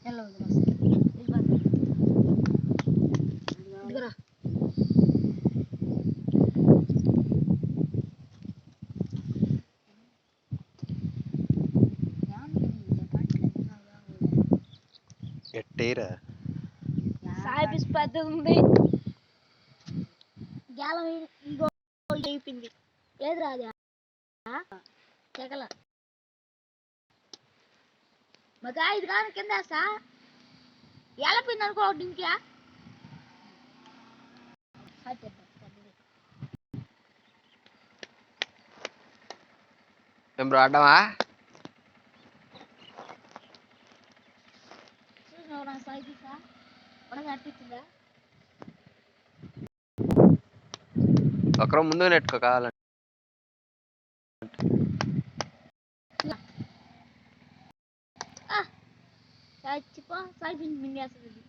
ఎలా ఉంది మస్తు ఇదిగోరా ఎట్టేరా సాయిబిస్ పెద్ద ఉంది గ్యాలం ఇంకో అయిపోయింది లేదు రాదా చెగల మగా ఇది కానీ కింద వేస్తా ఎలా పోయింది అనుకో ఒకటి ఇంకా ఏం బ్రో ఆడమా చూసినవరా సాయిబిసా మనకు అనిపించిందా ఒకరు ముందు నెట్టుకో కావాలంటే చచ్చిపో సాయిబిన్ మింగేస్తుంది